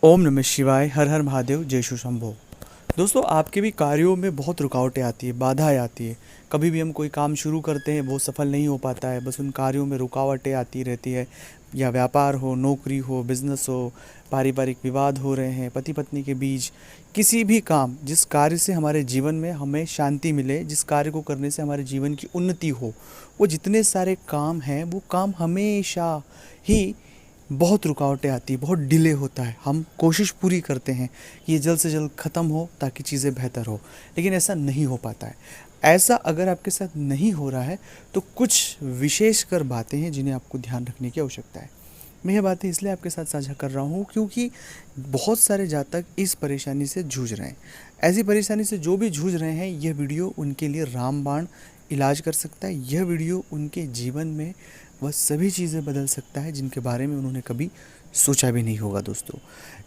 ओम नमः शिवाय। हर हर महादेव। जय शु शंभो। दोस्तों, आपके भी कार्यों में बहुत रुकावटें आती है, बाधाएं आती है। कभी भी हम कोई काम शुरू करते हैं वो सफल नहीं हो पाता है, बस उन कार्यों में रुकावटें आती रहती है। या व्यापार हो, नौकरी हो, बिजनेस हो, पारिवारिक विवाद हो रहे हैं, पति पत्नी के बीच, किसी भी काम, जिस कार्य से हमारे जीवन में हमें शांति मिले, जिस कार्य को करने से हमारे जीवन की उन्नति हो, वो जितने सारे काम हैं वो काम हमेशा ही बहुत रुकावटें आती है, बहुत डिले होता है। हम कोशिश पूरी करते हैं कि ये जल्द से जल्द ख़त्म हो ताकि चीज़ें बेहतर हो, लेकिन ऐसा नहीं हो पाता है। ऐसा अगर आपके साथ नहीं हो रहा है तो कुछ विशेषकर बातें हैं जिन्हें आपको ध्यान रखने की आवश्यकता है। मैं ये बातें इसलिए आपके साथ साझा कर रहा हूँ क्योंकि बहुत सारे जातक इस परेशानी से जूझ रहे हैं। ऐसी परेशानी से जो भी जूझ रहे हैं, यह वीडियो उनके लिए रामबाण इलाज कर सकता है। यह वीडियो उनके जीवन में वह सभी चीज़ें बदल सकता है जिनके बारे में उन्होंने कभी सोचा भी नहीं होगा। दोस्तों,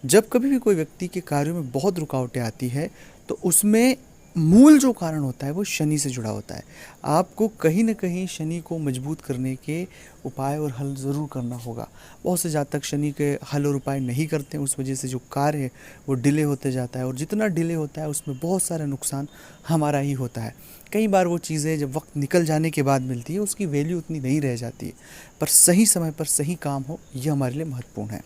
जब कभी भी कोई व्यक्ति के कार्यों में बहुत रुकावटें आती है तो उसमें मूल जो कारण होता है वो शनि से जुड़ा होता है। आपको कहीं न कहीं शनि को मजबूत करने के उपाय और हल ज़रूर करना होगा। बहुत से जातक शनि के हल और उपाय नहीं करते हैं, उस वजह से जो कार्य है वो डिले होते जाता है, और जितना डिले होता है उसमें बहुत सारा नुकसान हमारा ही होता है। कई बार वो चीज़ें जब वक्त निकल जाने के बाद मिलती है उसकी वैल्यू उतनी नहीं रह जाती है, पर सही समय पर सही काम हो, यह हमारे लिए महत्वपूर्ण है।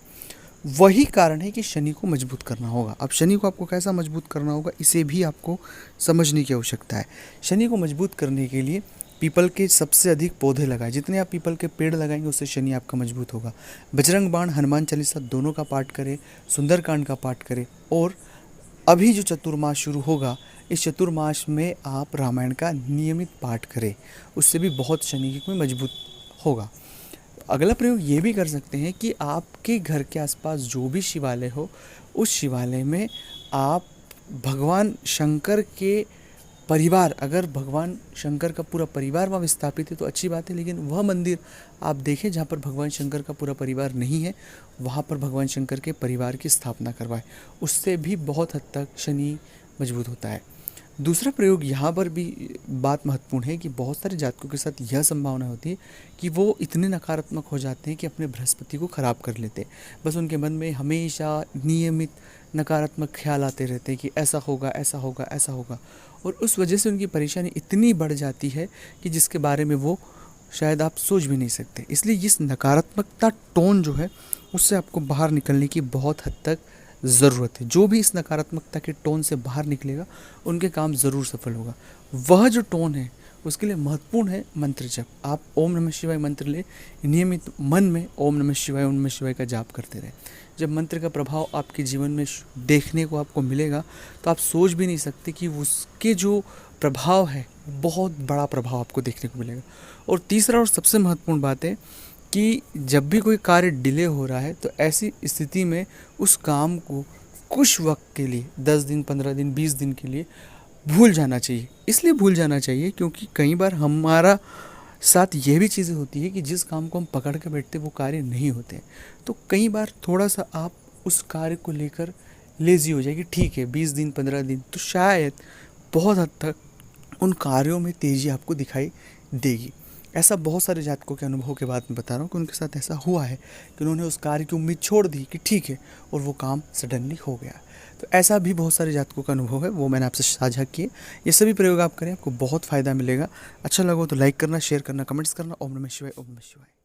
वही कारण है कि शनि को मजबूत करना होगा। अब शनि को आपको कैसा मजबूत करना होगा, इसे भी आपको समझने की आवश्यकता है। शनि को मजबूत करने के लिए पीपल के सबसे अधिक पौधे लगाएं। जितने आप पीपल के पेड़ लगाएंगे उससे शनि आपका मजबूत होगा। बजरंग बाण, हनुमान चालीसा दोनों का पाठ करें, सुंदरकांड का पाठ करें, और अभी जो चतुर्मास शुरू होगा, इस चतुर्मास में आप रामायण का नियमित पाठ करें, उससे भी बहुत शनि में मजबूत होगा। अगला प्रयोग ये भी कर सकते हैं कि आपके घर के आसपास जो भी शिवालय हो, उस शिवालय में आप भगवान शंकर के परिवार, अगर भगवान शंकर का पूरा परिवार वहाँ विस्थापित है तो अच्छी बात है, लेकिन वह मंदिर आप देखें जहाँ पर भगवान शंकर का पूरा परिवार नहीं है, वहाँ पर भगवान शंकर के परिवार की स्थापना करवाएं। उससे भी बहुत हद तक शनि मजबूत होता है। दूसरा प्रयोग यहाँ पर भी बात महत्वपूर्ण है कि बहुत सारे जातकों के साथ यह संभावना होती है कि वो इतने नकारात्मक हो जाते हैं कि अपने बृहस्पति को ख़राब कर लेते हैं। बस उनके मन में हमेशा नियमित नकारात्मक ख्याल आते रहते हैं कि ऐसा होगा, ऐसा होगा, ऐसा होगा, और उस वजह से उनकी परेशानी इतनी बढ़ जाती है कि जिसके बारे में वो शायद आप सोच भी नहीं सकते। इसलिए इस नकारात्मकता टोन जो है उससे आपको बाहर निकलने की बहुत हद तक ज़रूरत है। जो भी इस नकारात्मकता के टोन से बाहर निकलेगा उनके काम ज़रूर सफल होगा। वह जो टोन है उसके लिए महत्वपूर्ण है मंत्र जप। आप ओम नमः शिवाय मंत्र ले, नियमित मन में ओम नमः शिवाय का जाप करते रहें। जब मंत्र का प्रभाव आपके जीवन में देखने को आपको मिलेगा तो आप सोच भी नहीं सकते कि उसके जो प्रभाव है बहुत बड़ा प्रभाव आपको देखने को मिलेगा। और तीसरा और सबसे महत्वपूर्ण बात है कि जब भी कोई कार्य डिले हो रहा है तो ऐसी स्थिति में उस काम को कुछ वक्त के लिए, 10 दिन, 15 दिन, 20 दिन के लिए भूल जाना चाहिए। इसलिए भूल जाना चाहिए क्योंकि कई बार हमारा साथ ये भी चीज़ें होती है कि जिस काम को हम पकड़ के बैठते वो कार्य नहीं होते। तो कई बार थोड़ा सा आप उस कार्य को लेकर लेज़ी हो जाएगी। ठीक है, 20 दिन, 15 दिन, तो शायद बहुत हद तक उन कार्यों में तेज़ी आपको दिखाई देगी। ऐसा बहुत सारे जातकों के अनुभव के बाद मैं बता रहा हूँ कि उनके साथ ऐसा हुआ है कि उन्होंने उस कार्य की उम्मीद छोड़ दी कि ठीक है, और वो काम सडनली हो गया। तो ऐसा भी बहुत सारे जातकों का अनुभव है, वो मैंने आपसे साझा किए। ये सभी प्रयोग आप करें, आपको बहुत फ़ायदा मिलेगा। अच्छा लगा तो लाइक करना, शेयर करना, कमेंट्स करना। ओम नमः शिवाय, ओम नमः शिवाय।